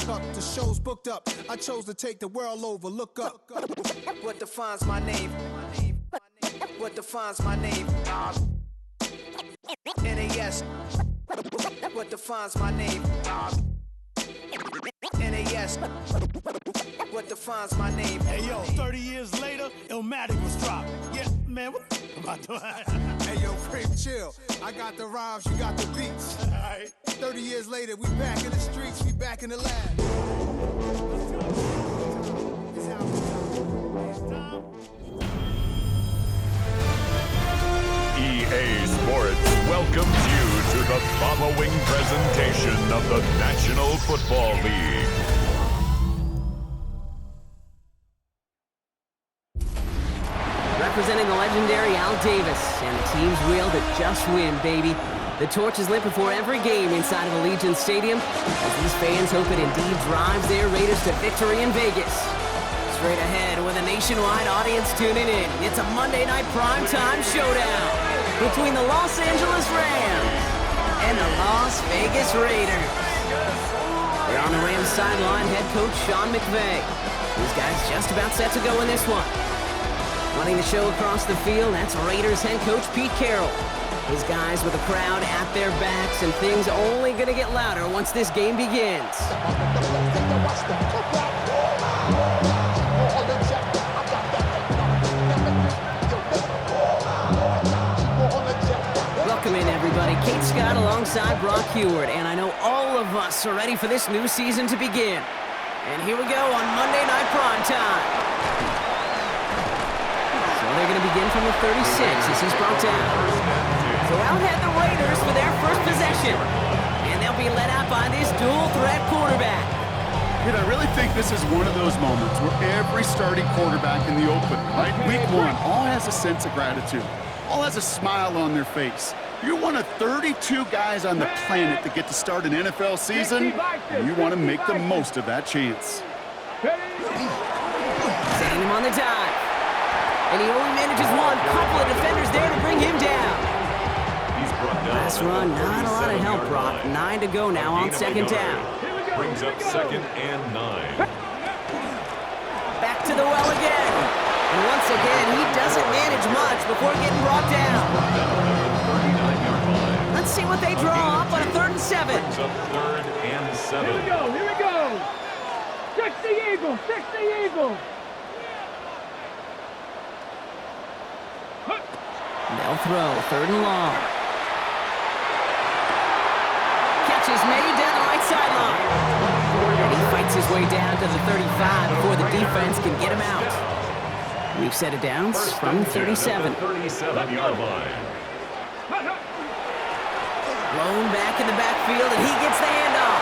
tuck, the show's booked up. I chose to take the world over. Look up. What defines my name? What defines my name? NAS. What defines my name? NAS. What defines my name? Hey yo, 30 years later, Illmatic was dropped. Yeah, man, what am I doing? Hey yo, Prim, chill. I got the rhymes, you got the beats. Alright. 30 years later, we back in the streets, we back in the lab. EA Sports welcomes you to the following presentation of the National Football League. Representing the legendary Al Davis and the team's will to just win, baby. The torch is lit before every game inside of Allegiant Stadium as these fans hope it indeed drives their Raiders to victory in Vegas. Straight ahead with a nationwide audience tuning in, it's a Monday night primetime showdown between the Los Angeles Rams and the Las Vegas Raiders. We're on the Rams sideline, head coach Sean McVay. These guys just about set to go in this one. Running the show across the field, that's Raiders head coach Pete Carroll. His guys with the crowd at their backs, and things only going to get louder once this game begins. Welcome in, everybody. Kate Scott alongside Brock Heward, and I know all of us are ready for this new season to begin. And here we go on Monday Night Primetime. They're going to begin from the 36 as he's brought down. So out head the Raiders for their first possession. And they'll be led out by this dual-threat quarterback. Dude, I really think this is one of those moments where every starting quarterback in the open, right, week one, all has a sense of gratitude. All has a smile on their face. You're one of 32 guys on the planet that get to start an NFL season, and you want to make the most of that chance. Setting him on the dive. And he only manages one. Couple of defenders there to bring him down. Last run, not a lot of help, Brock. 9 to go now on second down. Brings up 2nd and 9. Back to the well again. And once again, he doesn't manage much before getting brought down. Let's see what they draw up on a 3rd and 7. Brings up 3rd and 7. Here we go. 60 Eagles, 60 Eagles. They'll throw 3rd and long. Catch is made down the right sideline. And he fights his way down to the 35 before the defense can get him out. We've set it down from 37. 37-yard line. Blown back in the backfield, and he gets the handoff.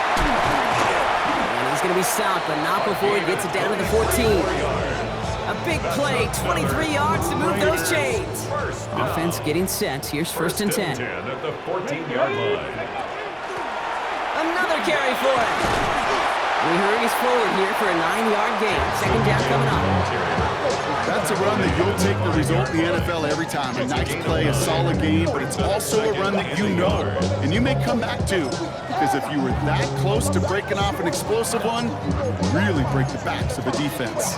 And he's going to be stopped, but not before he gets it down to the 14. A big play, 23 yards to move those chains. Offense getting set. Here's 1st and 10. At the 14-yard line. Another carry for him. He hurries forward here for a 9-yard gain. 2nd down coming up. That's a run that you'll take the result in the NFL every time. A nice play, a solid game, but it's also a run that you know, and you may come back to. Because if you were that close to breaking off an explosive one, you really break the backs of the defense.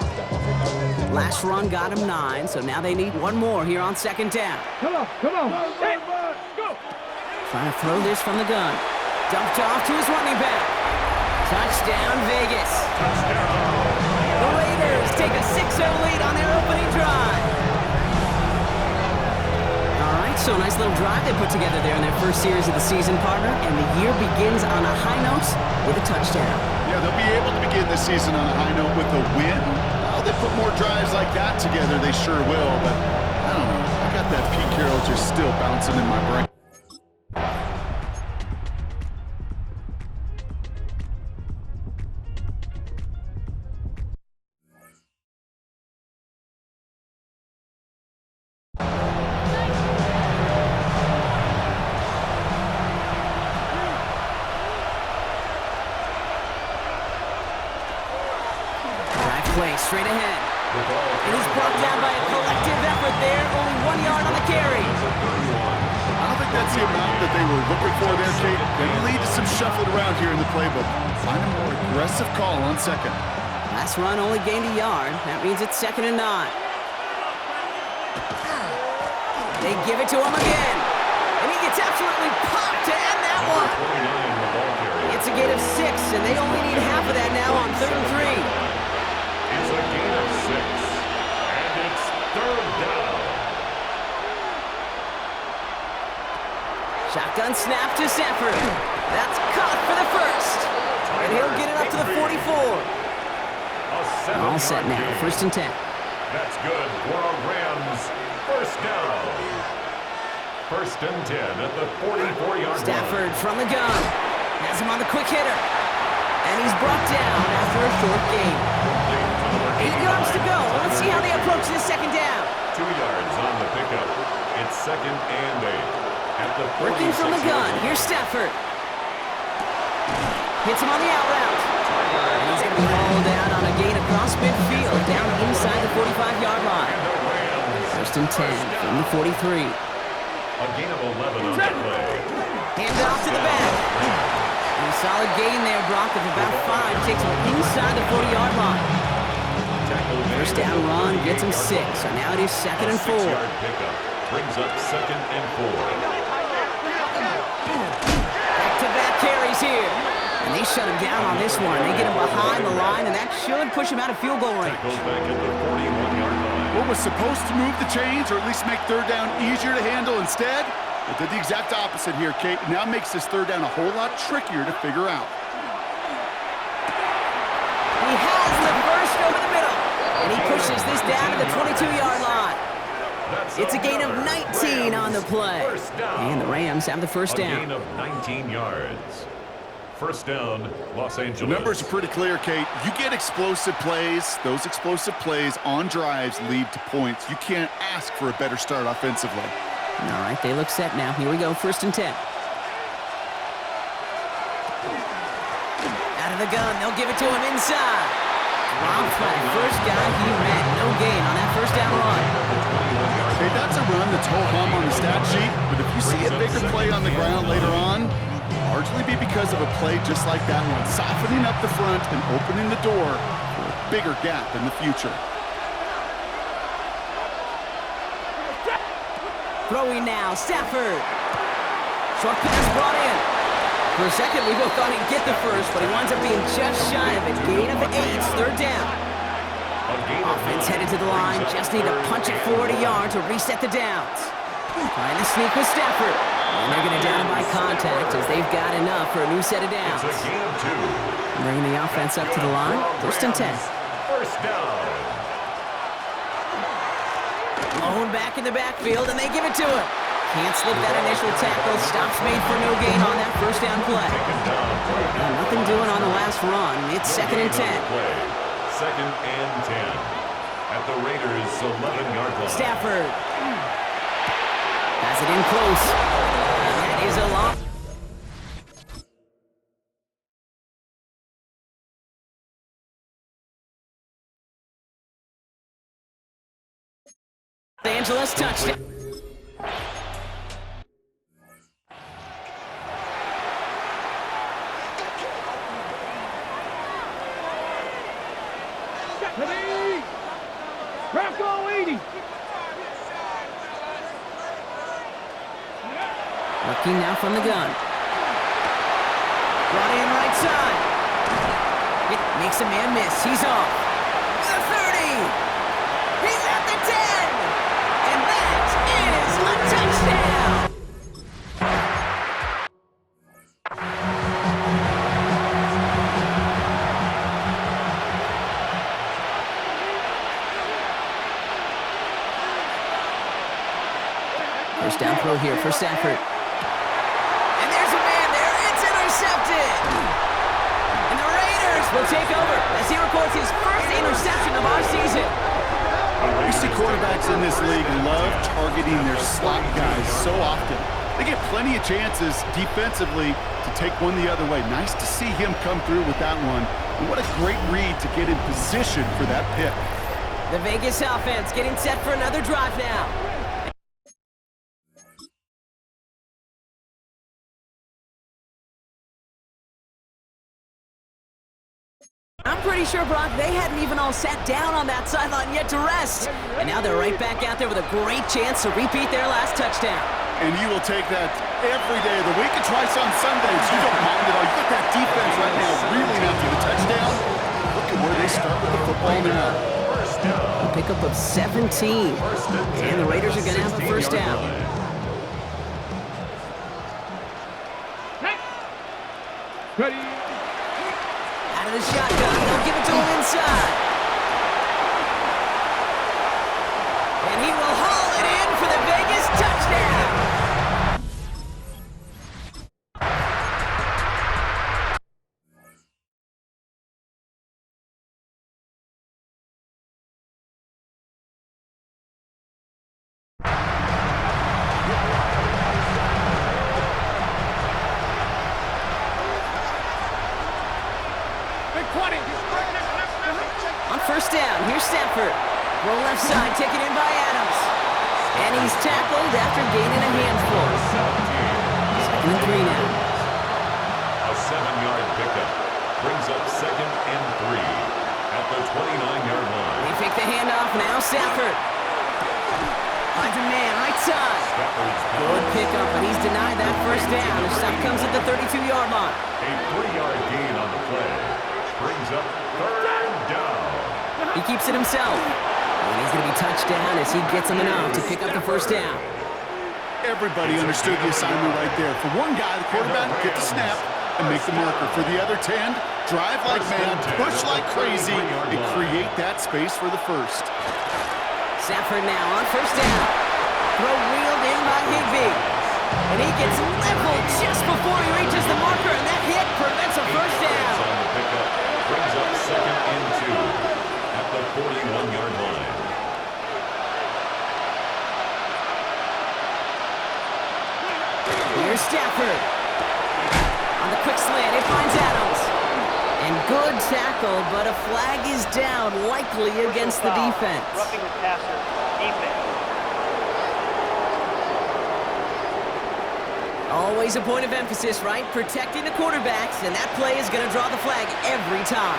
Last run got him 9, so now they need one more here on 2nd down. Come on. Go. Trying to throw this from the gun. Dumped off to his running back. Touchdown, Vegas. The Raiders take a 6-0 lead on their opening drive. All right, so a nice little drive they put together there in their first series of the season, partner, and the year begins on a high note with a touchdown. Yeah, they'll be able to begin this season on a high note with a win. Well, they put more drives like that together, they sure will, but I don't know. I got that Pete Carroll just still bouncing in my brain. Play straight ahead. And he's brought down by a collective effort there. Only 1 yard on the carry. I don't think think that's the amount that they were looking for there, Kate? Going to lead to some shuffling around here in the playbook. Find a more aggressive call on second. Last run only gained a yard. That means it's 2nd and 9. They give it to him again. And he gets absolutely popped to end that one. It's a gain of 6, and they only need half of that now on 3rd and 3. It's a gain of 6, and it's 3rd down. Shotgun snap to Stafford. That's caught for the first. And he'll get it up to the 44. All set now, 1st and 10. That's good for a Rams 1st down. 1st and 10 at the 44-yard line. Stafford from the gun. Has him on the quick hitter. And he's brought down after a short gain. 8 yards to go. Let's see how they approach this 2nd down. 2 yards on the pickup. It's 2nd and 8. At the Working from the gun. Here's Stafford. Hits him on the out route. And he's going to be hauled down on a gain across midfield, down inside the 45-yard line. 1st and 10 from the 43. A gain of 11 on the play. Hand off to the back. And a solid gain there, Brock, of about 5. Takes him inside the 40-yard line. 1st down run gets him 6. So now it is 2nd and 4. 6-yard pickup brings up 2nd and 4. Back-to-back carries here. And they shut him down on this one. They get him behind the line, and that should push him out of field goal range. Goes back at the 41-yard line. What was supposed to move the chains, or at least make 3rd down easier to handle instead, it did the exact opposite here, Kate. Now makes this 3rd down a whole lot trickier to figure out. He has the first over the middle, and he pushes this down to the 22-yard line. It's a gain of 19 on the play. And the Rams have the 1st down. A gain of 19 yards. 1st down, Los Angeles. The numbers are pretty clear, Kate. You get explosive plays. Those explosive plays on drives lead to points. You can't ask for a better start offensively. All right, they look set now. Here we go, 1st and 10. Out of the gun, they'll give it to him inside. Dropped by the first guy he met. No gain on that 1st down run. Hey, that's a run that's ho-hum on the stat sheet, but if you see a bigger play on the ground later on, largely be because of a play just like that one, softening up the front and opening the door for a bigger gap in the future. Throwing now, Stafford. Short pass brought in. For a second, we both thought he'd get the first, but he winds up being just shy of it. Gain of 8, 3rd down. Offense headed to the line, just need to punch it forward a yard to reset the downs. Trying to sneak with Stafford. And they're going to down him by contact as they've got enough for a new set of downs. It's a gain of 2. Bringing the offense up to the line, 1st and 10. 1st down. Blown back in the backfield, and they give it to him. Can't slip that initial tackle. Stops made for no gain on that 1st down play. And nothing doing on the last run. It's 2nd and 10. 2nd and 10. At the Raiders' 11-yard line. Stafford. Has it in close. And that is a long. Los Angeles touchdown. Ready? Rocco 80. Looking now from the gun. Brought in right side. It makes a man miss. He's off. The 30. He's at the 10. And that is a touchdown. First down throw here for Stafford. And there's a man there. It's intercepted. And the Raiders will take over as he records his first interception of our season. You see quarterbacks in this league love targeting their slot guys so often. They get plenty of chances defensively to take one the other way. Nice to see him come through with that one. And what a great read to get in position for that pick. The Vegas offense getting set for another drive now. I'm pretty sure, Brock, they hadn't even all sat down on that sideline yet to rest. And now they're right back out there with a great chance to repeat their last touchdown. And you will take that every day of the week and twice on Sundays. You don't mind it all. You get that defense right now reeling after the touchdown. Look at where they start with the football now. A pickup of 17. And the Raiders are going to have a first down. Ready. Out of the shotgun, they'll give it to him inside. And he will haul it in for the Vegas touchdown. On first down, here's Stafford. Roll left side, taken in by Adams. And he's tackled after gaining a handful. Second and 3 now. A 7-yard pickup brings up 2nd and 3 at the 29-yard line. They fake the handoff, now Stafford. Finds a man, right side. Good pickup, but he's denied that first down. The stop comes at the 32-yard line. A 3-yard gain on the play brings up 3rd down. He keeps it himself. And he's going to be touched down as he gets him enough to pick up the first down. Everybody understood the assignment right there. For one guy, the quarterback, get the snap and make the marker. For the other 10, drive like man, push like crazy, and create that space for the first. Stafford now on first down. Throw wheeled in by Higbee. And he gets leveled just before he reaches the marker, and that hit prevents a first down. On the pickup brings up 2nd and 2 at the 41-yard line. Here's Stafford. On the quick slant, it finds Adams. And good tackle, but a flag is down, likely against the defense. Roughing the passer. Defense. Always a point of emphasis, right? Protecting the quarterbacks, and that play is going to draw the flag every time.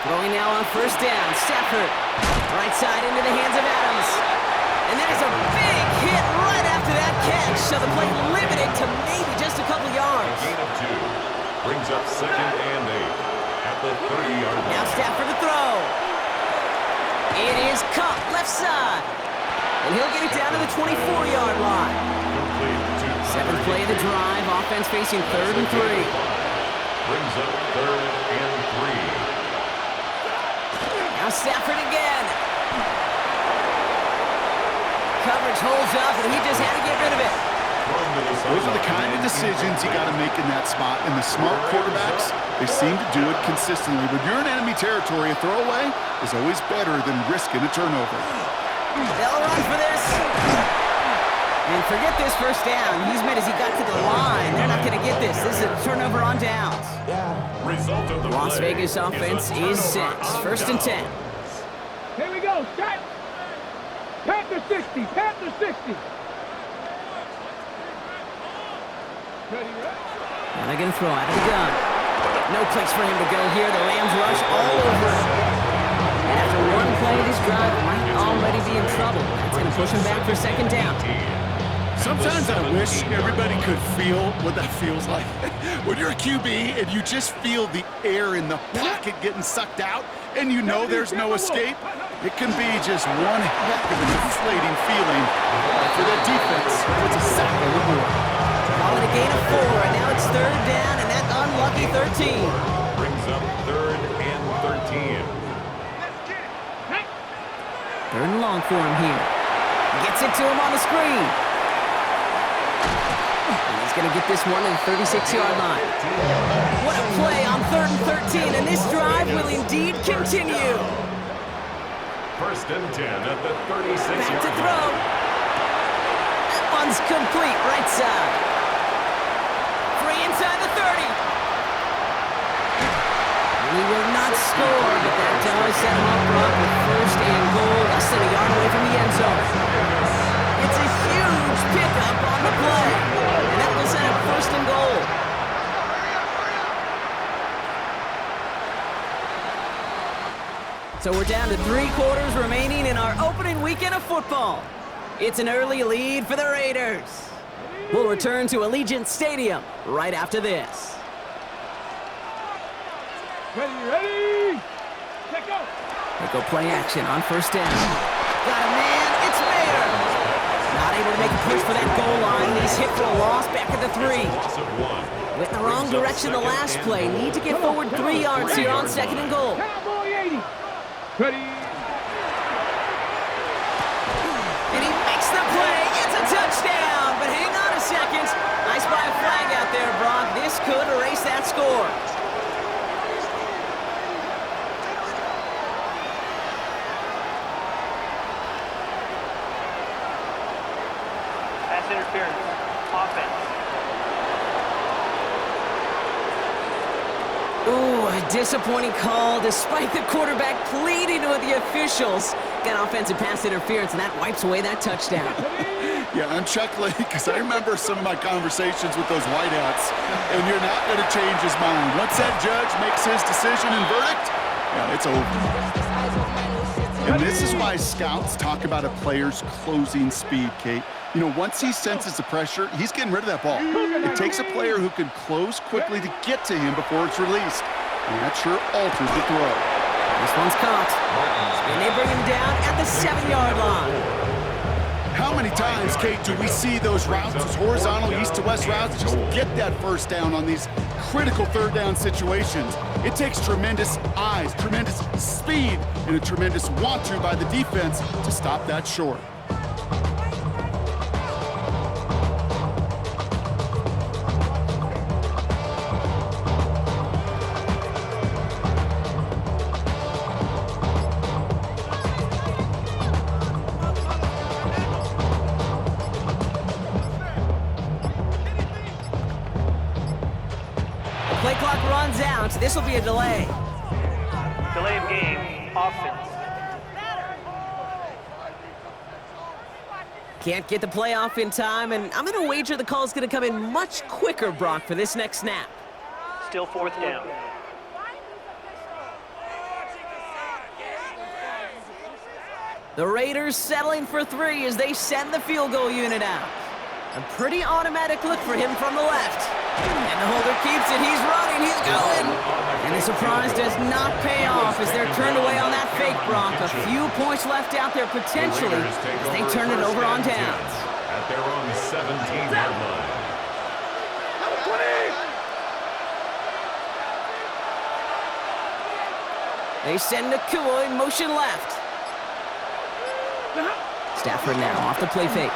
Throwing now on first down, Stafford. Right side into the hands of Adams. And that is a big hit right after that catch, so the play limited to maybe just a couple yards. Gain of 2 brings up 2nd and 8 at the 30-yard line. Now Stafford to throw. It is caught left side. And he'll get it down to the 24-yard line. Seventh play of the drive, offense facing 3rd and 3. Brings up 3rd and 3. Now Stafford again. Coverage holds up, and he just had to get rid of it. Those are the kind of decisions you got to make in that spot. And the smart quarterbacks, they seem to do it consistently. When you're in enemy territory, a throwaway is always better than risking a turnover. They'll run for this. And forget this first down. He's made as he got to the line. They're not going to get this. This is a turnover on downs. Result of the Las play Vegas offense is set. 1st and 10. Here we go. Set. Panther 60. Panther 60. Ready, right? Now they're going to throw out of the gun. No place for him to go here. The Rams rush all over him. And after one play, this drive might already be in trouble. That's going to push him back for 2nd down. Sometimes I wish everybody could feel what that feels like. When you're a QB and you just feel the air in the pocket getting sucked out and you know there's no escape, it can be just one heck of an inflating feeling. For that defense, it's a sack on the board. Call it a gain of 4, and now it's 3rd down, and that unlucky 13. brings up 3rd and 13. 3rd and long for him here. Gets it to him on the screen. And he's going to get this one to the 36-yard line. What a play on 3rd and 13, and this drive will indeed continue. 1st and 10 at the 36-yard Back to line. throw. That one's complete, right side. Free inside the 30. And he will not score, but that does set him up Brock with 1st and goal, less than a yard away from the end zone. It's a huge pickup on the play, and that will set up 1st and goal. So we're down to 3 quarters remaining in our opening weekend of football. It's an early lead for the Raiders. We'll return to Allegiant Stadium right after this. Ready, let go. They go play action on first down. Got a man, it's Mayer. Not able to make a push for that goal line. He's hit for a loss back at the 3. Went in the wrong direction the last play. Need to get forward 3 yards here on 2nd and goal. Cowboy 80. Ready. And he makes the play. It's a touchdown. But hang on a second. Nice by a flag out there, Brock. This could erase that score. Pass interference. Offense. Ooh, a disappointing call despite the quarterback pleading with the officials. Got offensive pass interference, and that wipes away that touchdown. Yeah, uncheck late, because I remember some of my conversations with those whiteouts, and you're not going to change his mind. Once that judge makes his decision and verdict, yeah, it's over. And this is why scouts talk about a player's closing speed, Kate. You know, once he senses the pressure, he's getting rid of that ball. It takes a player who can close quickly to get to him before it's released. And that sure alters the throw. This one's caught. And they bring him down at the 7-yard line. How many times, Kate, do we see those routes, those horizontal east-to-west routes, just get that first down on these critical third down situations? It takes tremendous eyes, tremendous speed, and a tremendous want-to by the defense to stop that short. Play clock runs out. This will be a delay. Delay of game. Offense. Can't get the play off in time, and I'm going to wager the call's going to come in much quicker, Brock, for this next snap. Still 4th down. The Raiders settling for 3 as they send the field goal unit out. A pretty automatic look for him from the left. And the holder keeps it. He's running. He's going. And the surprise does not pay off as they're turned away on that fake, Brock. A few points left out there potentially as they turn it over on downs. At their own 17-yard line. They send Nakua in motion left. Stafford now off the play fake.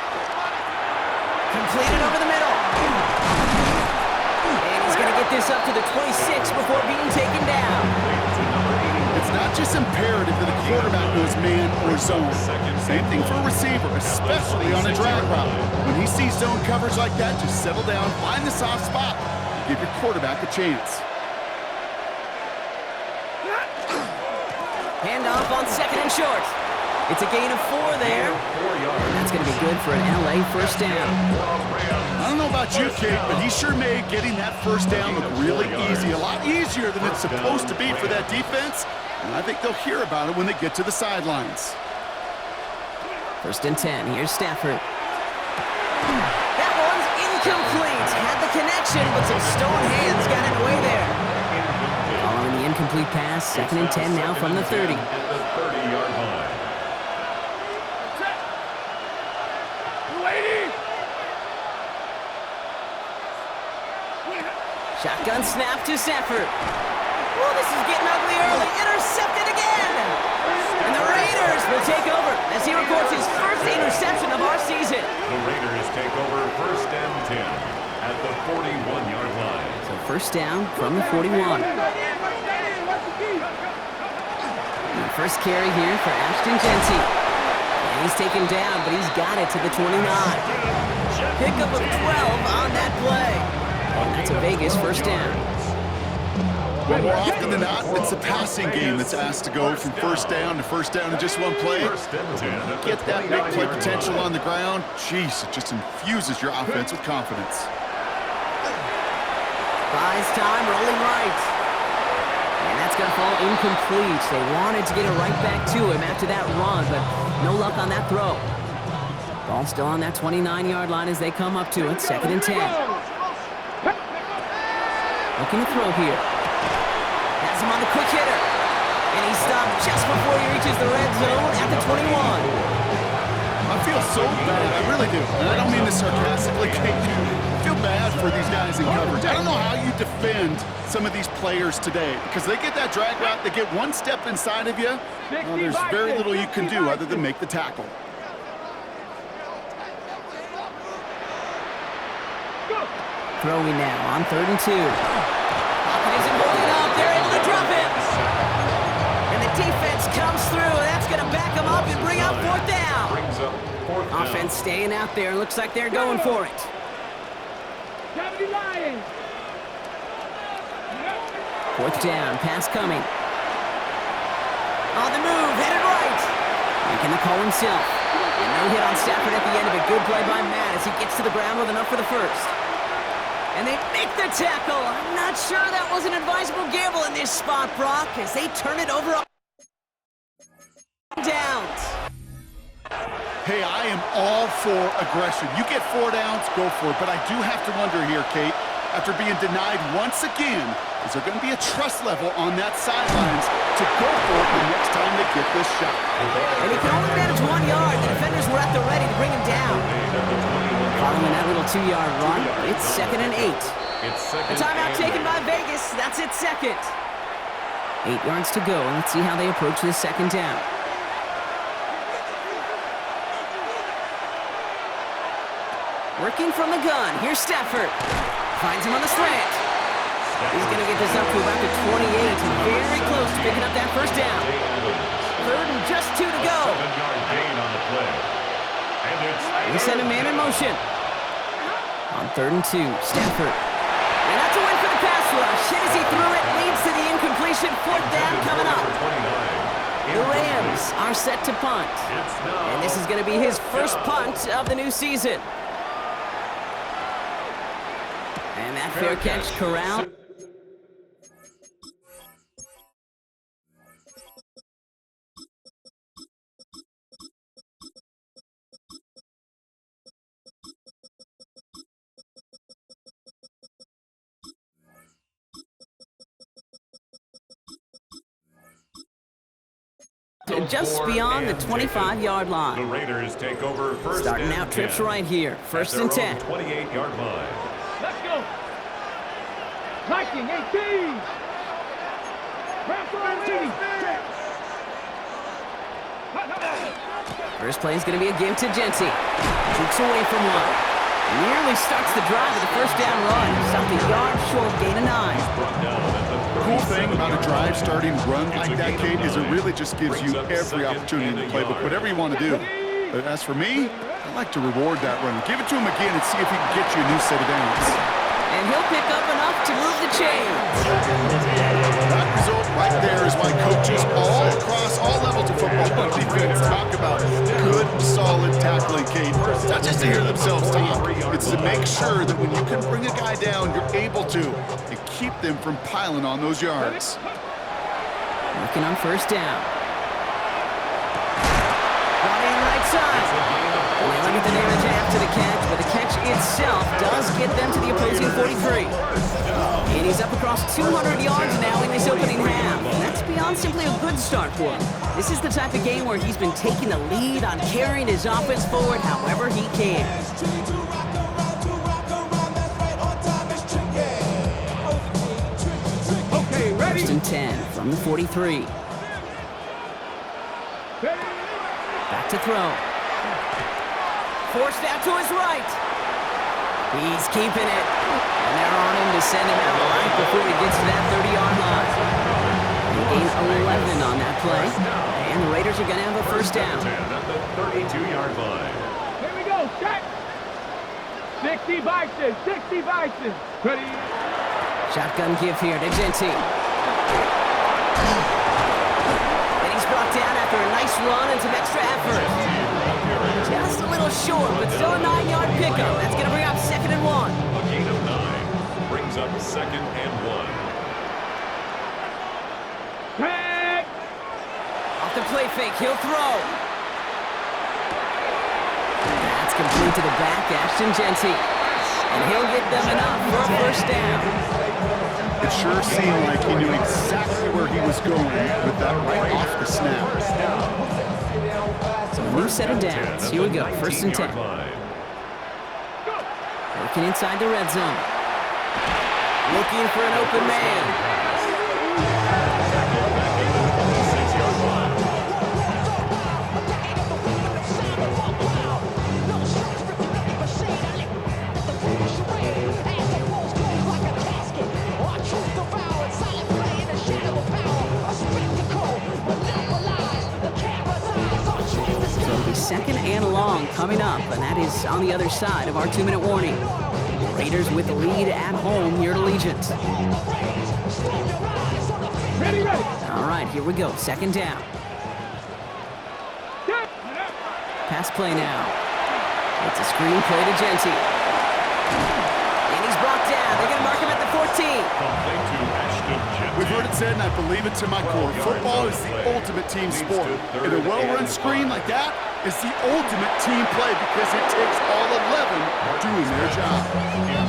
Completed over the middle. And he's going to get this up to the 26 before being taken down. It's not just imperative that a quarterback knows man or zone. Same thing for a receiver, especially on a drag route. When he sees zone coverage like that, just settle down, find the soft spot, give your quarterback a chance. Handoff on 2nd and short. It's a gain of 4 there. That's going to be good for an LA first down. I don't know about you, Kate, but he sure made getting that first down look really easy. A lot easier than it's supposed to be for that defense. And I think they'll hear about it when they get to the sidelines. 1st and 10. Here's Stafford. That one's incomplete. Had the connection, but some stone hands got in the way there. Following the incomplete pass, 2nd and 10 now from the 30. At the 30-yard line. Shotgun snap to Stafford. Oh, this is getting ugly early. Intercepted again. And the Raiders will take over as he records his first interception of our season. The Raiders take over 1st and 10 at the 41-yard line. So 1st down from the 41. And first carry here for Ashton Genty. And he's taken down, but he's got it to the 29. Pickup of 12 on that play. That's a Vegas first down. Well, more often than not, it's the passing game that's asked to go from first down in just one play. Get that big play potential on the ground. Jeez, it just infuses your offense with confidence. Buys time, rolling right. And that's That's going to fall incomplete. They wanted to get it right back to him after that run, but no luck on that throw. Ball still on that 29-yard line as they come up to it. 2nd and 10. Looking to throw here. Has him on the quick hitter. And he stopped just before he reaches the red zone at the 21. I feel so bad, I really do. And I don't mean this sarcastically, Kate. I feel bad for these guys in coverage. I don't know how you defend some of these players today because they get that drag route, they get one step inside of you. Well, there's very little you can do other than make the tackle. Throwing now on 3rd and 2. Hopkins isn't holding up. They're able to drop it. And the defense comes through. That's going to back them up and bring up 4th down. Offense staying out there. Looks like they're going for it. 4th down. Pass coming. On the move. Headed right. Making the call himself. And no hit on Stafford at the end of it. Good play by Matt as he gets to the ground with enough for the first. And they make the tackle. I'm not sure that was an advisable gamble in this spot, Brock, as they turn it over downs. Hey, I am all for aggression. You get 4 downs, go for it. But I do have to wonder here, Kate, after being denied once again, is there going to be a trust level on that sidelines to go for it the next time they get this shot? And he can only manage 1 yard. The defenders were at the ready to bring him down. Following that little 2-yard run, it's 2nd and 8. A timeout taken by Vegas. That's its 2nd. 8 yards to go, and let's see how they approach this 2nd down. Working from the gun. Here's Stafford. Finds him on the slant. He's going to get this up to about the 28. Very close to picking up that 1st down. 3rd and just 2 to go. They send a man in motion. On 3rd and 2, Stafford. And that's a win for the pass rush. Hit as he threw it, leads to the incompletion. 4th down coming up. The Rams are set to punt. And this is going to be his first punt of the new season. And that fair catch corralled. Just beyond the 25-yard line. The Raiders take over first. Starting out trips right here. 1st and 10. 28-yard line. Let's go. Viking 18. First play is going to be a give to Jency. Jukes away from one. Nearly starts the drive with the 1st down run. Something yard short, gain of 9. The cool thing about a drive starting run like that, Kate, is it really just gives you every opportunity in the playbook, whatever you want to do. But as for me, I like to reward that run. Give it to him again and see if he can get you a new set of downs. And he'll pick up enough to move the chains. That result right there is why coaches all across all levels of football defense talk about good, solid tackling, Kate. It's not just to hear themselves talk. It's to make sure that when you can bring a guy down, you're able to and keep them from piling on those yards. Working on 1st down. Brought in right side. Look at the damage after the catch, but the catch itself does get them to the opposing 43. And he's up across 200 yards now in this opening half. That's beyond simply a good start for him. This is the type of game where he's been taking the lead on carrying his offense forward however he can. Okay, ready? 1st and 10 from the 43. Back to throw. Forced out to his right. He's keeping it. And they're on him to send him out right before he gets to that 30-yard line. He gained 11 on that play. And the Raiders are going to have a 1st down. At the 32-yard line. Here we go, set. 60 Bison, 60 Bison. Ready? Shotgun give here to Jency. And he's brought down after a nice run and some extra effort. Just a little short, but still a 9-yard pickup. That's going to bring up 2nd and 1. A gain of 9 brings up 2nd and 1. off the play fake. He'll throw. That's complete to the back, Ashton Genty. And he'll get them enough for a first down. It sure seemed like he knew exactly where he was going with that right off the snap. So a new set of downs. Here we go, first and 10. Working inside the red zone. Looking for an open man. Second and long coming up, and that is on the other side of our 2-minute warning. Raiders with the lead at home here at Allegiant. All right, here we go. Second down. Pass play now. It's a screen play to Genty. And he's brought down. They're going to mark him at the 14. We've heard it said, and I believe it to my core. Football is the ultimate team sport. And a well-run screen like that is the ultimate team play because it takes all 11 doing their job.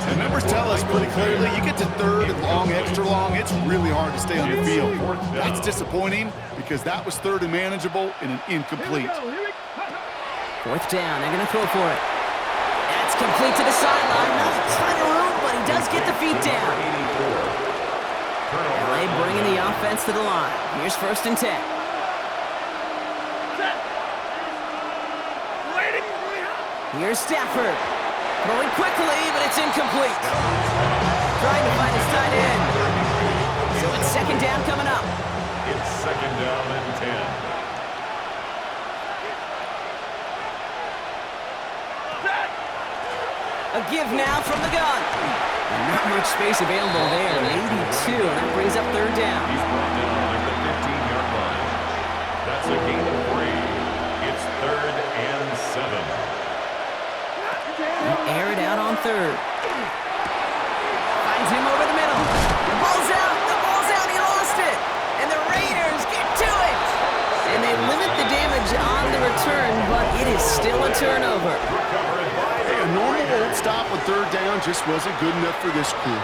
The numbers tell us pretty clearly, you get to third and long, extra long, it's really hard to stay on the field. That's disappointing because that was third and manageable and an incomplete. Fourth down, they're going to throw for it. That's complete to the sideline. Not a ton of room, but he does get the feet down. LA bringing the offense to the line. Here's first and 10. Here's Stafford. Throwing quickly, but it's incomplete. Trying to find his tight end. So it's second down coming up. It's second down and 10. A give now from the gun. And not much space available there. 82, and that brings up third down. He's brought down at the 15-yard line. That's a gain of 3. It's third and 7. Air it out on third. Finds him over the middle. The ball's out. The ball's out. He lost it. And the Raiders get to it. And they limit the damage on the return, but it is still a turnover. Hey, a normal old stop on third down just wasn't good enough for this crew.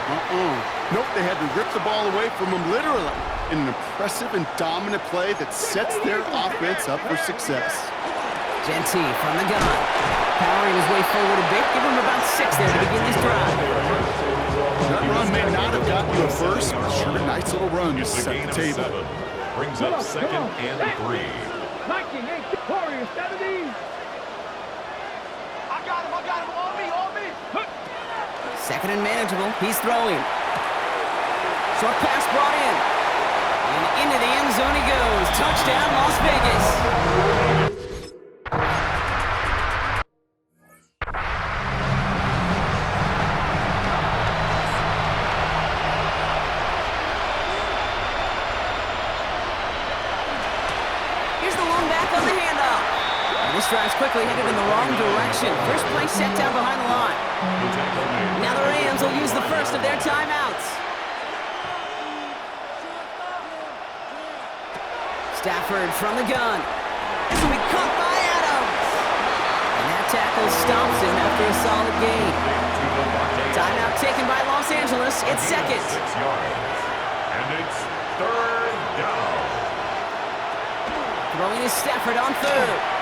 Nope, they had to rip the ball away from them literally in an impressive and dominant play that sets their offense up for success. Genty from the gun. Powering his way forward a bit. Give him about 6 there to begin this drive. That run may not have gotten you a first, but sure a nice little run to set the table. 7. Brings up second and 3. 19, Warriors, 70. I got him, on me. Second and manageable. He's throwing. Short pass brought in. And into the end zone he goes. Touchdown, Las Vegas. This drive's quickly headed in the wrong direction. First play set down behind the line. Now the Rams will use the first of their timeouts. Stafford from the gun. This will be caught by Adams. And that tackle stops him after a solid gain. Timeout taken by Los Angeles. It's second. 6 yards. And it's third down. Throwing is Stafford on third.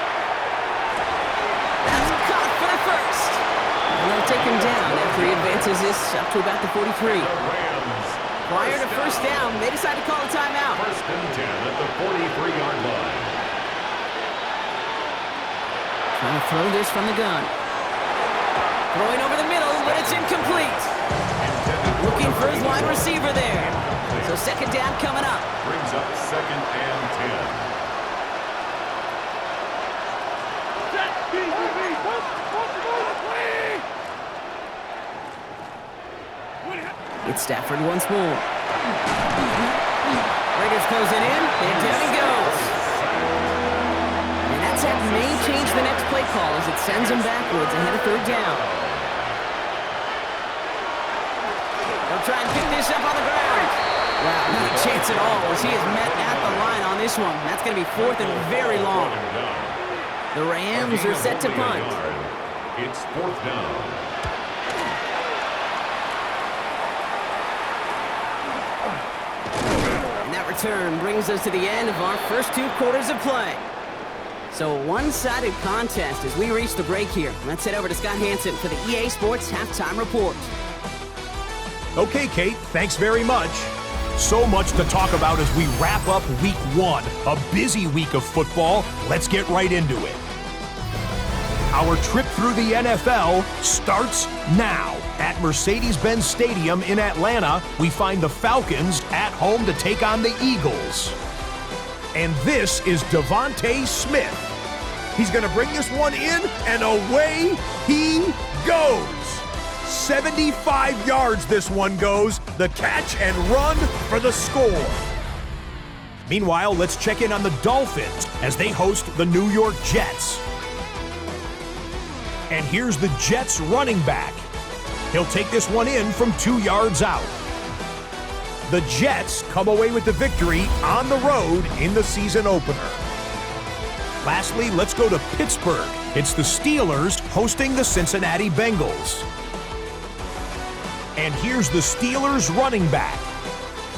That's caught for the first. And they'll take him down after he advances this up to about the 43. Prior to first down, they decide to call a timeout. First and 10 at the 43-yard line. Trying to throw this from the gun. Throwing over the middle, but it's incomplete. Looking for his wide receiver there. So second down coming up. Brings up second and 10. It's Stafford once more. Raiders closing in, and down he goes. And that sack may change the next play call as it sends him backwards ahead of third down. They'll try and pick this up on the ground. Wow, not a chance at all as he is met at the line on this one. That's going to be 4th and very long. The Rams are set to punt. It's 4th down. And that return brings us to the end of our first 2 quarters of play. So a one-sided contest as we reach the break here. Let's head over to Scott Hansen for the EA Sports Halftime Report. Okay, Kate, thanks very much. So much to talk about as we wrap up week 1. A busy week of football. Let's get right into it. Our trip through the NFL starts now. At Mercedes-Benz Stadium in Atlanta, we find the Falcons at home to take on the Eagles. And this is Devontae Smith. He's going to bring this one in, and away he goes. 75 yards this one goes. The catch and run for the score. Meanwhile, let's check in on the Dolphins as they host the New York Jets. And here's the Jets running back. He'll take this one in from 2 yards out. The Jets come away with the victory on the road in the season opener. Lastly, let's go to Pittsburgh. It's the Steelers hosting the Cincinnati Bengals. And here's the Steelers running back.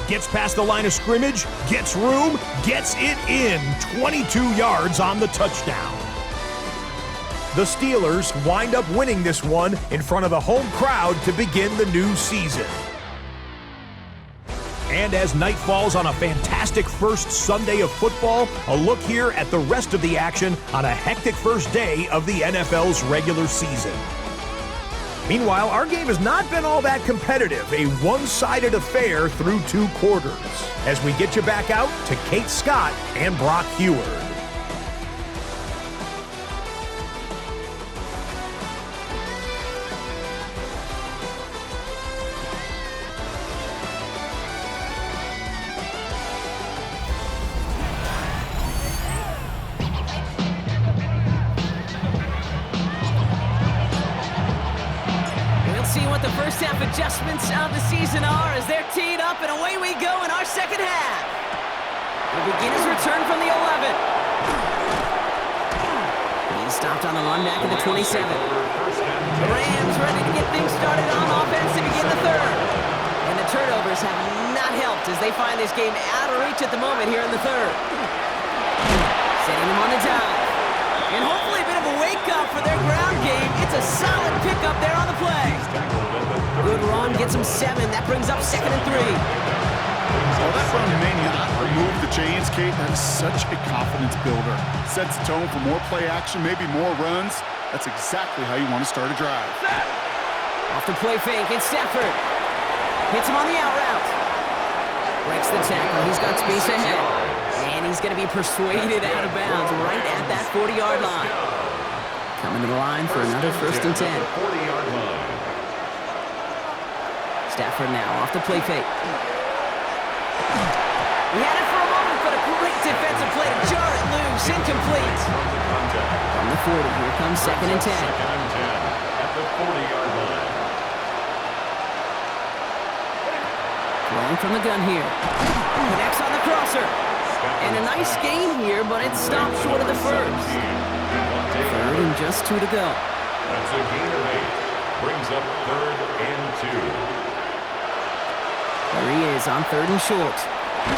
Gets past the line of scrimmage, gets room, gets it in. 22 yards on the touchdown. The Steelers wind up winning this one in front of the home crowd to begin the new season. And as night falls on a fantastic first Sunday of football, a look here at the rest of the action on a hectic first day of the NFL's regular season. Meanwhile, our game has not been all that competitive, a one-sided affair through 2 quarters. As we get you back out to Kate Scott and Brock Heward. Adjustments of the season are as they're teed up, and away we go in our second half. We'll begin his return from the 11. He's stopped on the run back at the 27. The Rams ready to get things started on offense to begin the third. And the turnovers have not helped as they find this game out of reach at the moment here in the third. Setting them on the dive. And hopefully a bit of a wake-up for their ground game. It's a solid pickup there on the play. Good run, gets him 7. That brings up 2nd and 3. Well, that run may not remove the chains, Kate. That is such a confidence builder. Sets the tone for more play action, maybe more runs. That's exactly how you want to start a drive. Off the play fake, it's Stafford. Hits him on the out route. Breaks the tackle, he's got space ahead. And he's going to be persuaded out of bounds right at that 40-yard line. Coming to the line for another 1st and 10. 40-yard line. Stafford now off the play fake. He had it for a moment, but a great defensive play to jar it loose. Incomplete. From the 40, here comes 2nd and 10. 2nd and 10 at the 40-yard line. Rolling from the gun here. Connects on the crosser. And a nice gain here, but it stopped short of the first. 3rd and just 2 to go. That's a gain of 8. Brings up 3rd and 2. There he is on 3rd and short.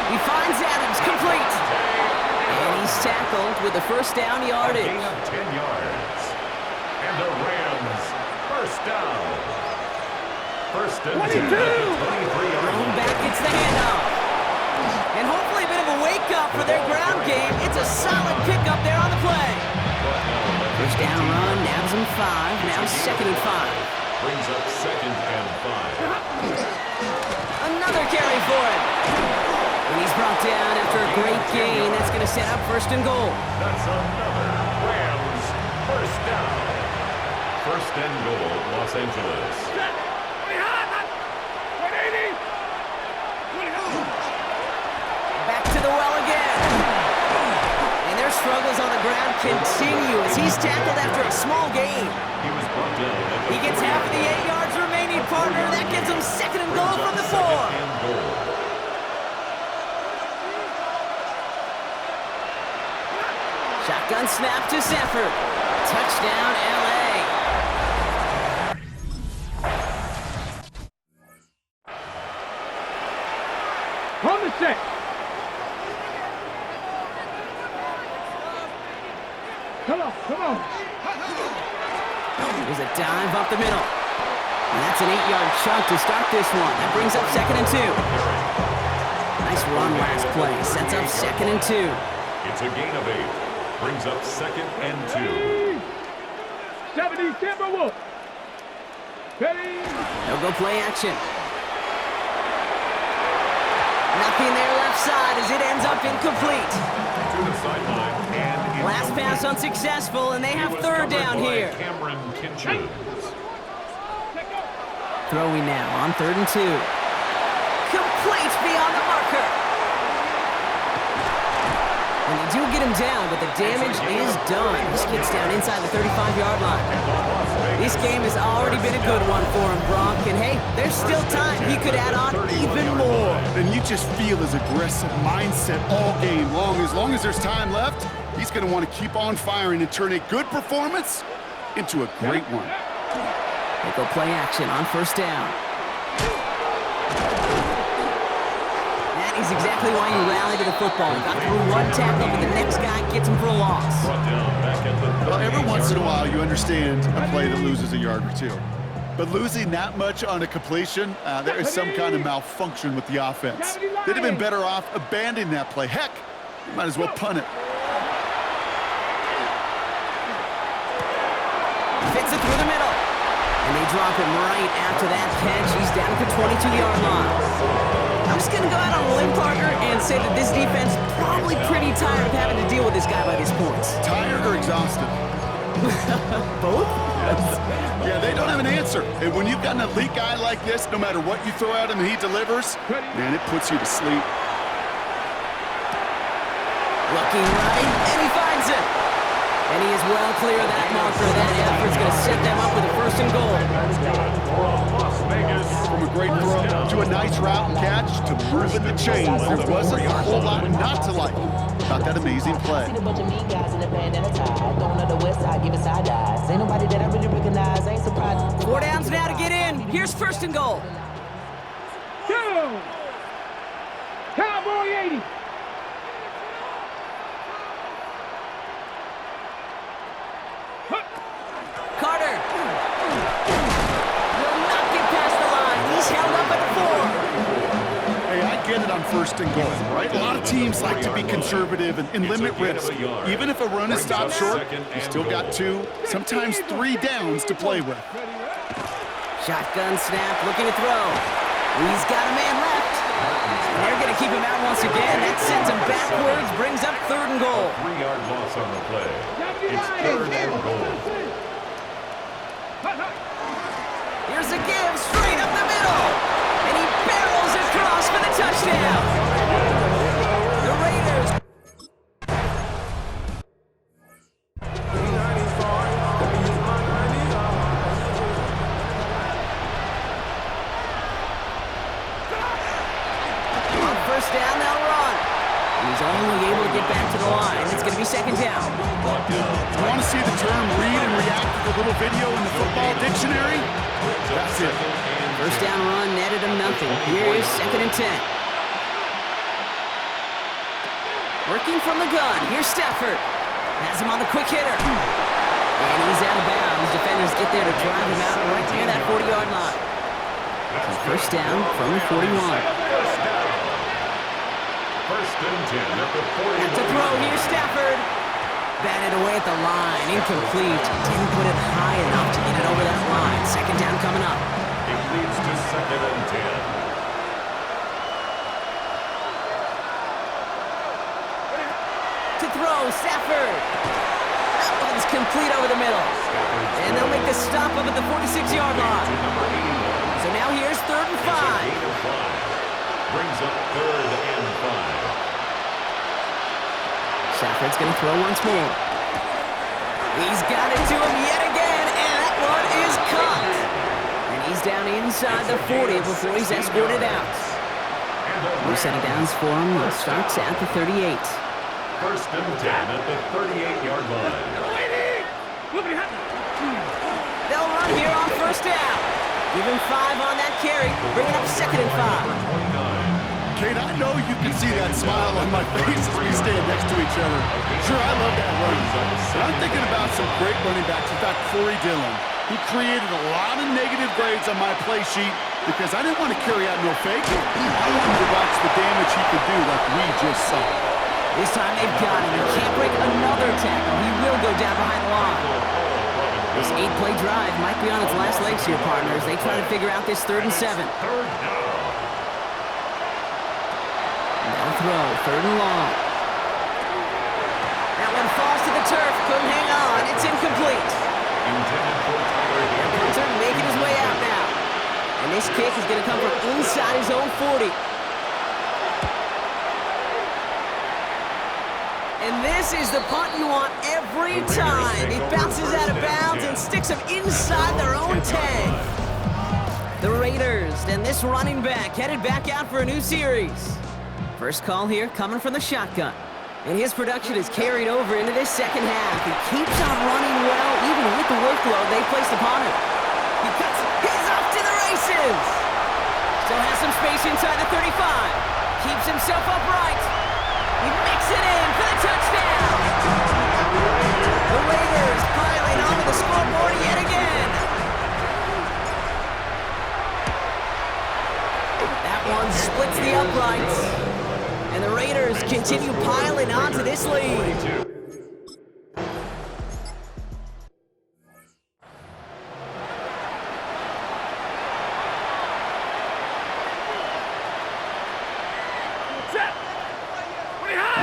He finds Adams, complete. And he's tackled with the first down yardage. A gain of 10 yards. And the Rams, first down. 1st and 10 at the 23-yard Thrown line. back, gets the handoff. And hopefully a bit of a wake-up for their ground game. It's a solid pickup there on the play. First down run, nabs him 5. Now 2nd and 5. Brings up 2nd and 5. Another carry for him. And he's brought down after a great gain. That's going to set up 1st and goal. That's another Rams first down. 1st and goal, Los Angeles. Back to the well again. And their struggles on the ground continue as he's tackled after a small gain. He was brought down at the He gets half of the 8 yards remaining, partner. That gives him 2nd and goal from the 4. And goal. Shotgun snap to Stafford. Touchdown, LA. On the set. Come on, come on. There's a dive up the middle. And that's an 8-yard chunk to start this one. That brings up 2nd and 2. Nice run last play. Sets up 2nd and 2. It's a gain of 8. Brings up 2nd and 2. 70 Timberwolves. Ready? They'll go play action. Nothing there left side as it ends up incomplete. To the sideline and Last pass unsuccessful, and they have 3rd down here. Cameron Kinchins. Throwing now on 3rd and 2. Complete beyond the marker. And they do get him down, but the damage is done. This gets down inside the 35-yard line. This game has already been a good one for him, Brock. And hey, there's still time. He could add on even more. And you just feel his aggressive mindset all game long. As long as there's time left, he's going to want to keep on firing and turn a good performance into a great one. They go play action on 1st down. That is exactly why you rally to the football. You got through one tackle, but the next guy gets him for a loss. Well, every once in a while, you understand a play that loses a yard or two. But losing that much on a completion, there is some kind of malfunction with the offense. They'd have been better off abandoning that play. Heck, you might as well punt it. Fits it through the middle. And they drop him right after that catch. He's down at the 22-yard line. I'm just going to go out on a limb, Parker, and say that this defense is probably pretty tired of having to deal with this guy by these points. Tired or exhausted? Both? Yeah, they don't have an answer. And when you've got an elite guy like this, no matter what you throw at him, he delivers, man, it puts you to sleep. Looking right, and he finds it. And he is well clear of that marker. That effort's going to set them up with a 1st and goal. From a great throw to a nice route and catch to moving the chains, there wasn't a whole lot not to like about that amazing play. Ain't nobody that I really recognize. Ain't surprised. 4 downs now to get in. Here's 1st and goal. Go! Cowboy 80. Carter will not get past the line. He's held up at the 4. Hey, I get it on 1st and goal, right? A lot of teams like to be conservative and limit risk. Even if a run is stopped short, you still got 2, sometimes 3 downs to play with. Shotgun snap, looking to throw. He's got a man left. And they're going to keep him out once again. That sends him backwards, brings up 3rd and goal. 3-yard loss on the play. It's 3rd and goal. Here's a give, straight up the middle. And he barrels across for the touchdown. The Raiders. On 1st down, they'll run. And he's only able to get back to the line. It's going to be 2nd down. You want to see the term read and react to the little video in the football dictionary? That's it. 1st down run netted him nothing. Here is 2nd and 10. Working from the gun. Here's Stafford. Has him on the quick hitter. And he's out of bounds. Defenders get there to drive him out right near that 40-yard line. So 1st down from the 41. 1st and 10 at the 41. At the throw. Here's Stafford. Batted away at the line. Incomplete. Didn't put it high enough to get it over that line. 2nd down coming up. It leads to 2nd and 10. To throw, Stafford. That one's complete over the middle. And they'll make the stop up at the 46-yard line. So now here's 3rd and 5. Brings up 3rd and 5. Stafford's going to throw once more. He's got it to him yet again, and that one is caught. And he's down inside the 40 before he's escorted out. New set of downs for him. It starts at the 38. First and 10 at the 38-yard line. They'll run here on first down. Give him 5 on that carry, bringing up 2nd and 5. Kate, I know you can see that smile on my face as we stand next to each other. Sure, I love that run. But I'm thinking about some great running backs. In fact, Corey Dillon. He created a lot of negative grades on my play sheet because I didn't want to carry out no fake. I wanted to watch the damage he could do like we just saw. This time they've got him. He can't break another tackle. He will go down behind the line. This 8-play drive might be on its last legs here, partners. They try to figure out this 3rd and 7. They'll throw, 3rd and long. That one falls to the turf. Couldn't hang on. It's incomplete. The punter making his way out now. And this kick is going to come from inside his own 40. And this is the punt you want every time. It bounces out of bounds and sticks them inside their own 10. The Raiders and this running back headed back out for a new series. First call here coming from the shotgun. And his production is carried over into this second half. He keeps on running well, even with the workload they placed upon him. He cuts it. He's off to the races. Still has some space inside the 35. Keeps himself upright. He makes it in for the touchdown. The Raiders piling onto the scoreboard yet again. That one splits the uprights. And the Raiders continue piling onto this lead.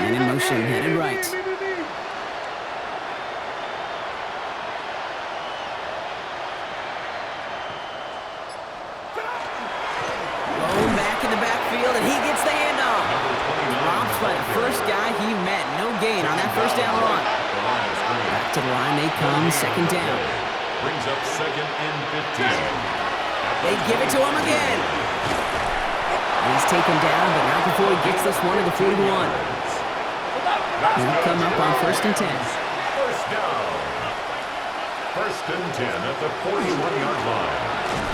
And in motion, headed right. Blown back in the backfield, and he gets the handoff. Drops by the first guy he met. No gain on that first down run. Back to the line they come, 2nd down. Brings up 2nd and 15. They give it to him again. He's taken down, but not before he gets this one to the 41. He'll come up on 1st and 10. First down. 1st and 10 at the 41-yard line.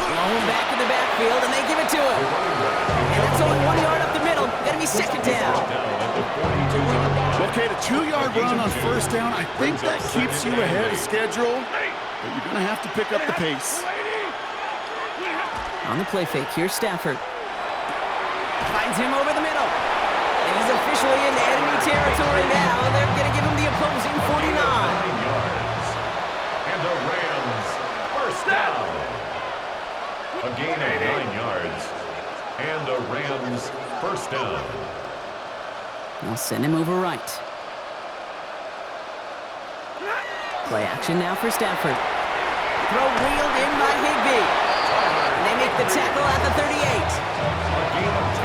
Blown back in the backfield, and they give it to him. And that's only 1 yard up the middle. Gonna be 2nd down. Okay, the 2-yard run on 1st down, I think that keeps you ahead of schedule, but you're going to have to pick up the pace. On the play fake, here's Stafford. Finds him over the middle. And he's officially in enemy territory now. They're going to give him the opposing 49. And the Rams, first down. A gain of 9 yards. And the Rams, first down. They'll send him over right. Play action now for Stafford. Throw wheeled in by Higbee. And they make the tackle at the 38.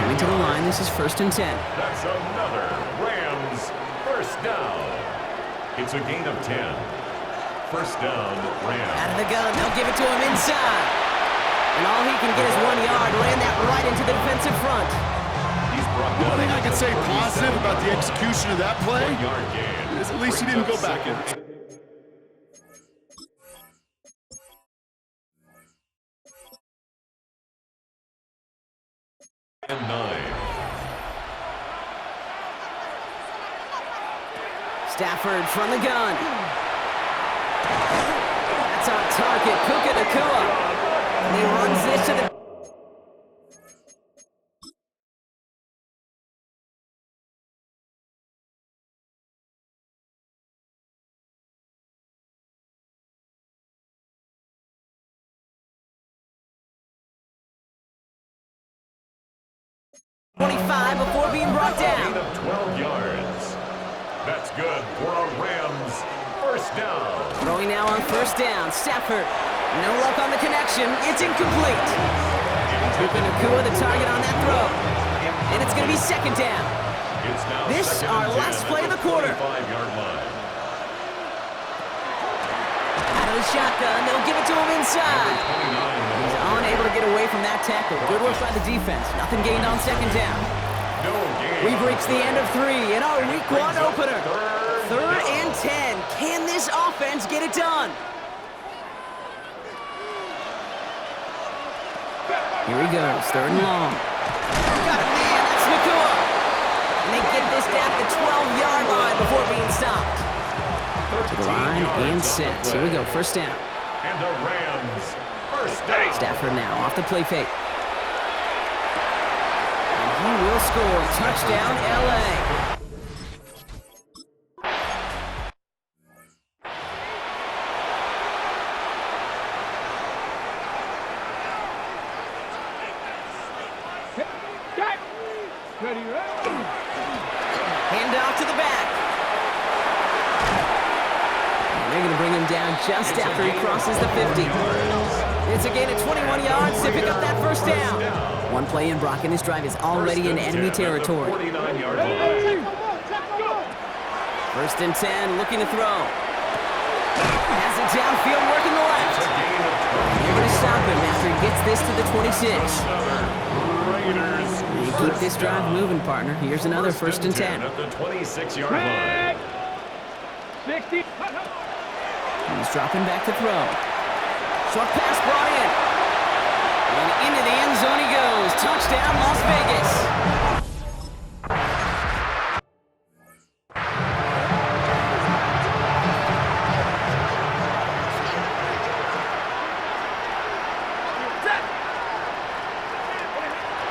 Coming to the line, this is 1st and 10. That's another Rams first down. It's a gain of 10. First down, Rams. Out of the gun, they'll give it to him inside. And all he can get is 1 yard. Ran that right into the defensive front. One thing I can say positive about the execution of that play is at least he didn't go backwards. And 9. Stafford from the gun. That's on target. Puka Nacua. And he runs this to the... before being brought down. 12 yards. That's good for a Rams first down. Throwing now on 1st down. Stafford. No luck on the connection. It's incomplete. Puka Nacua the target on that throw. And it's going to be 2nd down. It's now This our last play of the quarter. 5-yard line. Out of the shotgun. They'll give it to him inside. He's unable to get away from that tackle. Good work by the defense. Nothing gained on 2nd down. We've reached the end of 3 in our Week 1 opener. 3rd and 10. Can this offense get it done? Here he goes, 3rd and long. Got it, man, that's Nakua. And they get this down to the 12-yard line before being stopped. To the line and set. Here we go, 1st down. And the Rams, 1st down. Stafford now off the play fake. And he will score. Touchdown, LA. Hand off to the back. And they're going to bring him down just after he crosses the 50. It's a gain of 21 yards to pick up that 1st down. One play in, Brock, and this drive is already in enemy territory. 49-yard line. 1st and 10, looking to throw. Has it downfield, working the left. They're going to stop him after he gets this to the 26. And keep this drive moving, partner. Here's another 1st and 10. At the 26-yard line. 60. He's dropping back to throw. Short pass brought in. And into the end zone he goes. Touchdown, Las Vegas.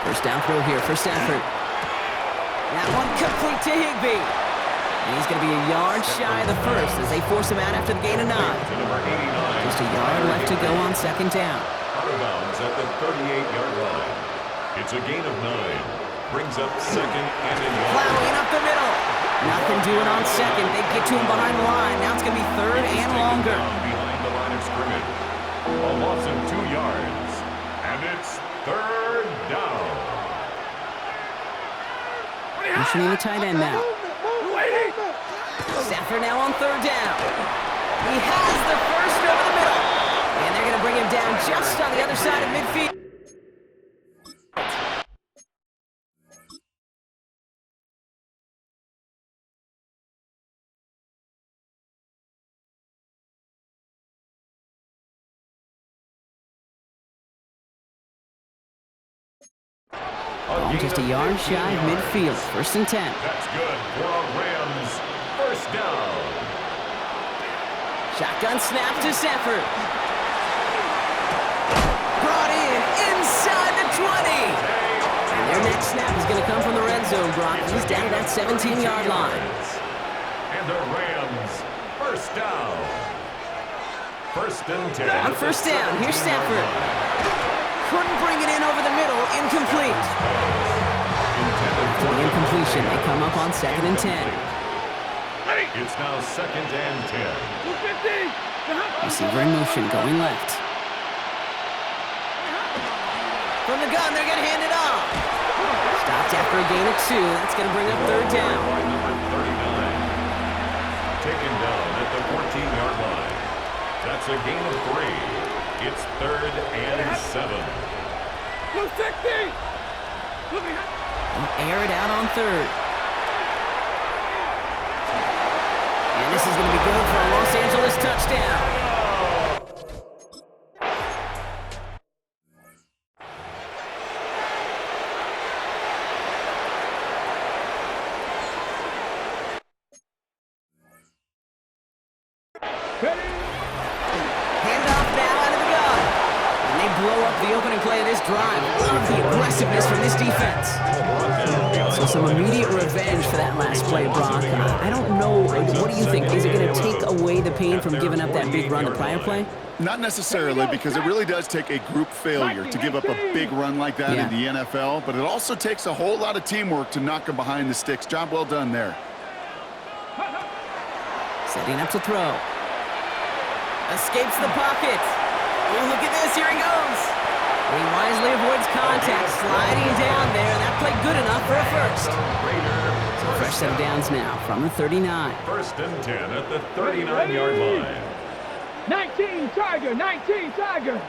First down throw here for Stafford. That one complete to Higbee. And he's going to be a yard shy of the 1st as they force him out after the gain of 9. Just a yard left to go on 2nd down. Out of bounds at the 38-yard line. It's a gain of 9. Brings up 2nd and in yard. Plowing up the middle. Nothing doing on 2nd. They get to him behind the line. Now it's going to be 3rd and longer. Behind the line of scrimmage. A loss of 2 yards. And it's 3rd down. Motioning the tight end now. Stafford now on 3rd down. He has the 1st over the middle. And they're going to bring him down just on the other side of midfield. Just a yard shy of midfield. 1st and 10. That's good for a Rams. 1st down. Shotgun snap to Stafford. Brought in inside the 20. And their next snap is going to come from the red zone, Brock. He's down at that 17-yard line. And the Rams, 1st down. 1st and 10. On 1st down, here's Stafford. Couldn't bring it in over the middle. Incomplete. The incompletion. They come up on 2nd and 10. It's now 2nd and 10. Receiver in motion, going left. From the gun, they're going to hand it off. Stopped after a gain of 2. That's going to bring up 3rd down. Number 39. Taken down at the 14-yard line. That's a gain of 3. It's 3rd and 7. Air it out on 3rd. And this is going to be good for a Los Angeles touchdown. Blow up the opening play of this drive. Love the aggressiveness from this defense. So some immediate revenge for that last play, Brock. I don't know. What do you think? Is it going to take away the pain from giving up that big run the prior play? Not necessarily, because it really does take a group failure to give up a big run like that in the NFL, but it also takes a whole lot of teamwork to knock them behind the sticks. Job well done there. Setting up to throw. Escapes the pocket. Oh, look at this. Here he goes. He wisely avoids contact, sliding down there. That played good enough for a 1st. So fresh set of downs now from the 39. 1st and 10 at the 39-yard line. 19 Tiger, 19 Tiger.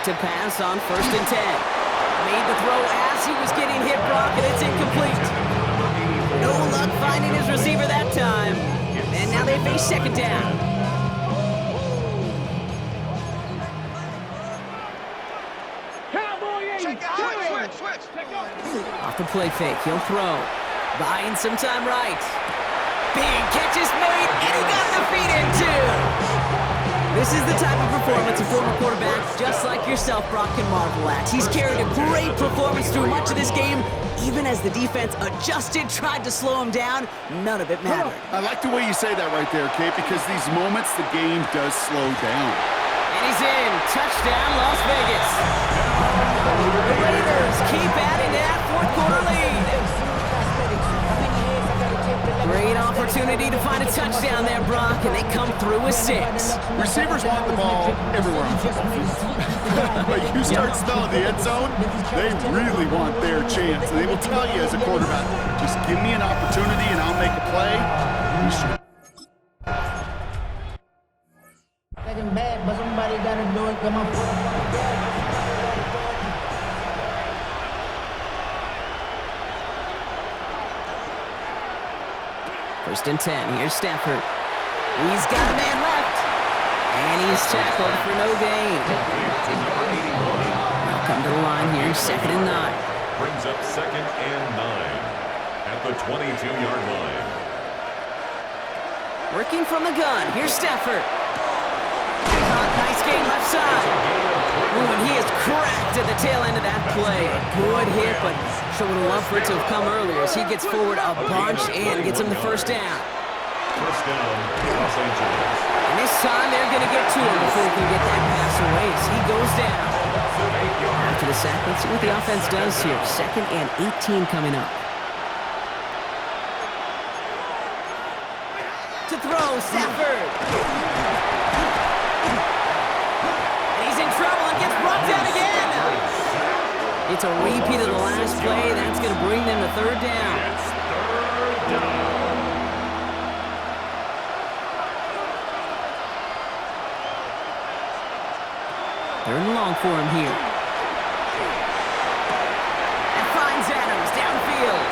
to pass on 1st and 10. Made the throw as he was getting hit, Brock, and it's incomplete. No luck finding his receiver that time. And now they face 2nd down. Off the play fake, he'll throw. Buying some time right. Big catch is made, and he got the feet in too. This is the type of performance a former quarterback just like yourself, Brock, can marvel at. He's carried a great performance through much of this game. Even as the defense adjusted, tried to slow him down, none of it mattered. I like the way you say that right there, Kate, because these moments the game does slow down. And he's in. Touchdown, Las Vegas. The Raiders keep adding to that 4th quarter lead. Great opportunity to find a touchdown there, Brock, and they come through with 6. Receivers want the ball everywhere on football field. But you start smelling the end zone, they really want their chance. And they will tell you as a quarterback, just give me an opportunity and I'll make a play. You should. Getting bad, but somebody gotta do it. Come on. 1st and 10. Here's Stafford. He's got a man left. And he's tackled for no gain. They'll come to the line here, 2nd and 9. Brings up 2nd and 9 at the 22-yard line. Working from the gun. Here's Stafford. Nice game left side. Ooh, and he is cracked at the tail end of that play. A good hit, but sure would have loved for it to have come earlier as he gets forward a bunch and gets him the 1st down. 1st down, Los Angeles. And this time they're going to get to him before he can get that pass away as he goes down. After the sack, let's see what the offense does here. 2nd and 18 coming up. To throw, Stafford. It's a repeat of the last play. That's going to bring them to 3rd down. It's 3rd down. Third and long for him here. And finds Adams downfield.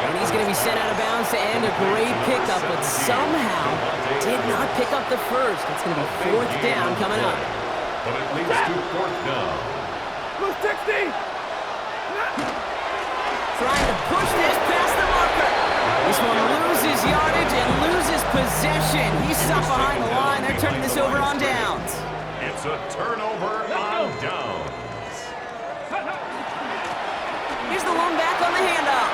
And he's going to be sent out of bounds to end a great pickup, but somehow did not pick up the 1st. It's going to be 4th down coming up. But it leads to 4th down. Move 60! Trying to push this past the marker. This one loses yardage and loses possession. He's stopped behind the line. They're turning this over on downs. It's a turnover on downs. Here's the one back on the handoff.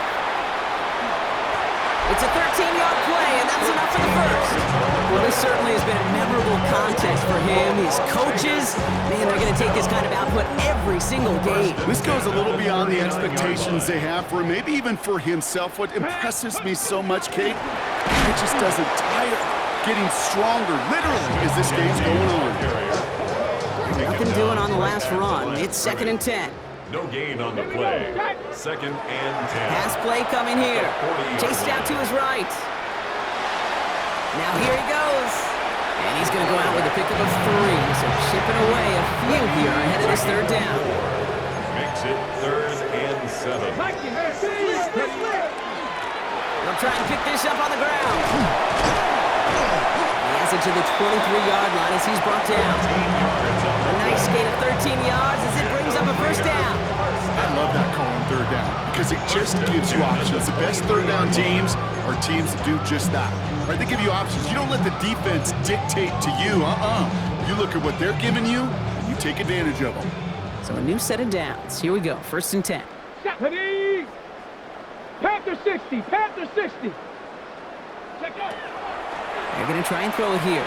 It's a 13-yard play, and that's enough for the 1st. Well, this certainly has been a memorable contest for him. His coaches, man, they're going to take this kind of output every single game. This goes a little beyond the expectations they have for him, maybe even for himself. What impresses me so much, Kate, it just doesn't tire. Getting stronger, literally, as this game's going on. Nothing doing on the last run. It's 2nd and 10. No gain on the play. 2nd and 10. Pass play coming here. Chased out to his right. Now here he goes. And he's going to go out with a pickup of 3. So chipping away a few here ahead of this 3rd down. Makes it 3rd and 7. They'll try and pick this up on the ground. He has it to the 23-yard line as he's brought down. A nice gain of 13 yards as it brings up a 1st down. I love that call on 3rd down because it just gives you options. The best 3rd down teams are teams that do just that. Right? They give you options. You don't let the defense dictate to you. You look at what they're giving you, and you take advantage of them. So a new set of downs. Here we go. 1st and 10. Ready? Panther 60. Panther 60. Check out. They're going to try and throw it here.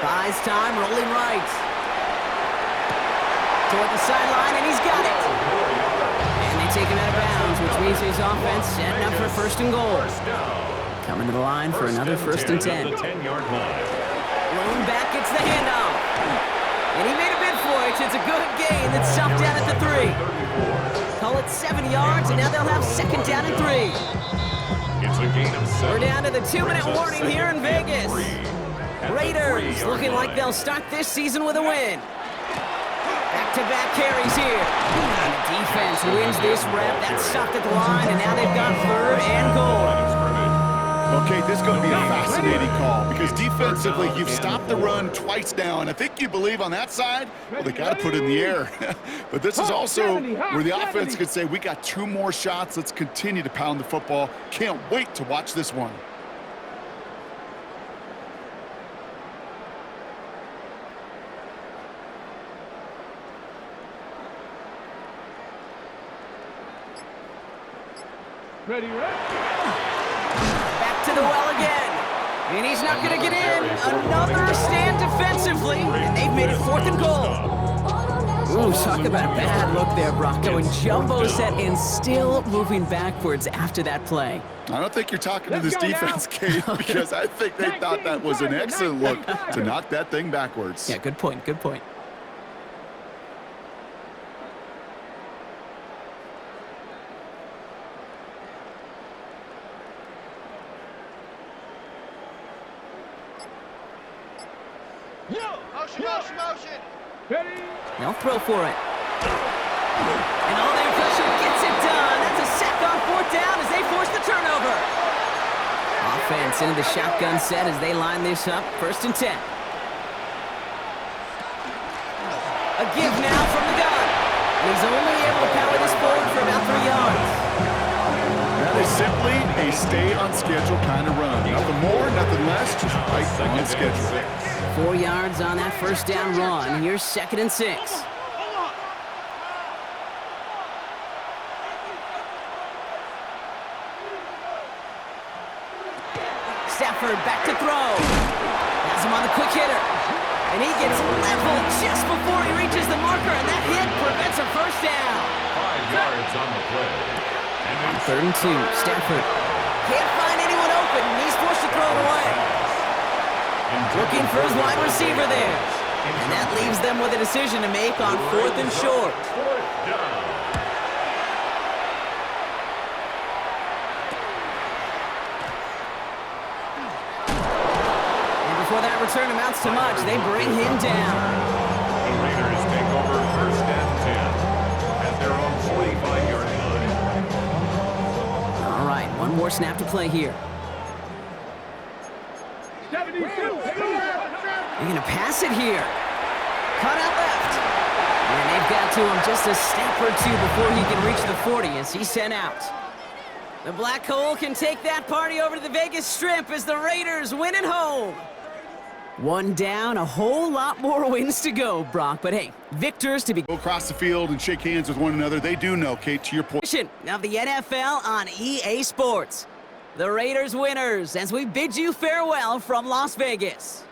Buys time, rolling right. Toward the sideline, and he's got it. And they take him out of bounds, which means his offense setting up for 1st and goal. Coming to the line for another 1st and 10. The 10-yard line. Rolling back, gets the handoff. And he made a bid for it. It's a good gain. That's stopped down at the 3. Call it 7 yards, and now they'll have 2nd down and 3. It's a gain of 7. We're down to the 2-minute warning here in Vegas. Raiders looking like they'll start this season with a win. Back Back-to-back carries here. And the defense wins this rep. That's stopped at the line, and now they've got 3rd and goal. Okay, this is going to be a fascinating call because defensively, you've stopped the run twice now, and I think you believe on that side, well, they got to put it in the air. But this is also where the offense could say, we got 2 more shots. Let's continue to pound the football. Can't wait to watch this one. Ready, Back to the well again. And he's not going to get in. Another stand defensively. And they've made it 4th and goal. Ooh, talk about a bad look there, Brock. Going jumbo set and still moving backwards after that play. I don't think you're talking to this defense, Kate, because I think they thought that was an excellent look to knock that thing backwards. Yeah, good point, good point. Motion. Ready. They'll throw for it. And all their pressure gets it done. That's a sack on 4th down as they force the turnover. Offense into the shotgun set as they line this up. 1st and 10. A give now from the gun. And he's only able to power this forward for about 3 yards. That is simply a stay on schedule kind of run. Nothing more, nothing less, just right on schedule. 4 yards on that 1st down run. Here's 2nd and 6. Stafford back to throw. Has him on the quick hitter. And he gets leveled just before he reaches the marker, and that hit prevents a 1st down. 5 yards on the play. On 3rd and 2, Stafford can't find anyone open, and he's forced to throw it away. Looking for his wide receiver there. And that leaves them with a decision to make on 4th and short. 4th down. And before that return amounts to much, they bring him down. The Raiders take over 1st and 10 at their own 45-yard line. All right, one more snap to play here. 72. They're going to pass it here. Cut out left. And they've got to him just a step or 2 before he can reach the 40 as he's sent out. The Black Hole can take that party over to the Vegas Strip as the Raiders win at home. 1 down, a whole lot more wins to go, Brock. But hey, victors to be Go across the field and shake hands with one another. They do know, Kate, to your point. of the NFL on EA Sports. The Raiders winners as we bid you farewell from Las Vegas.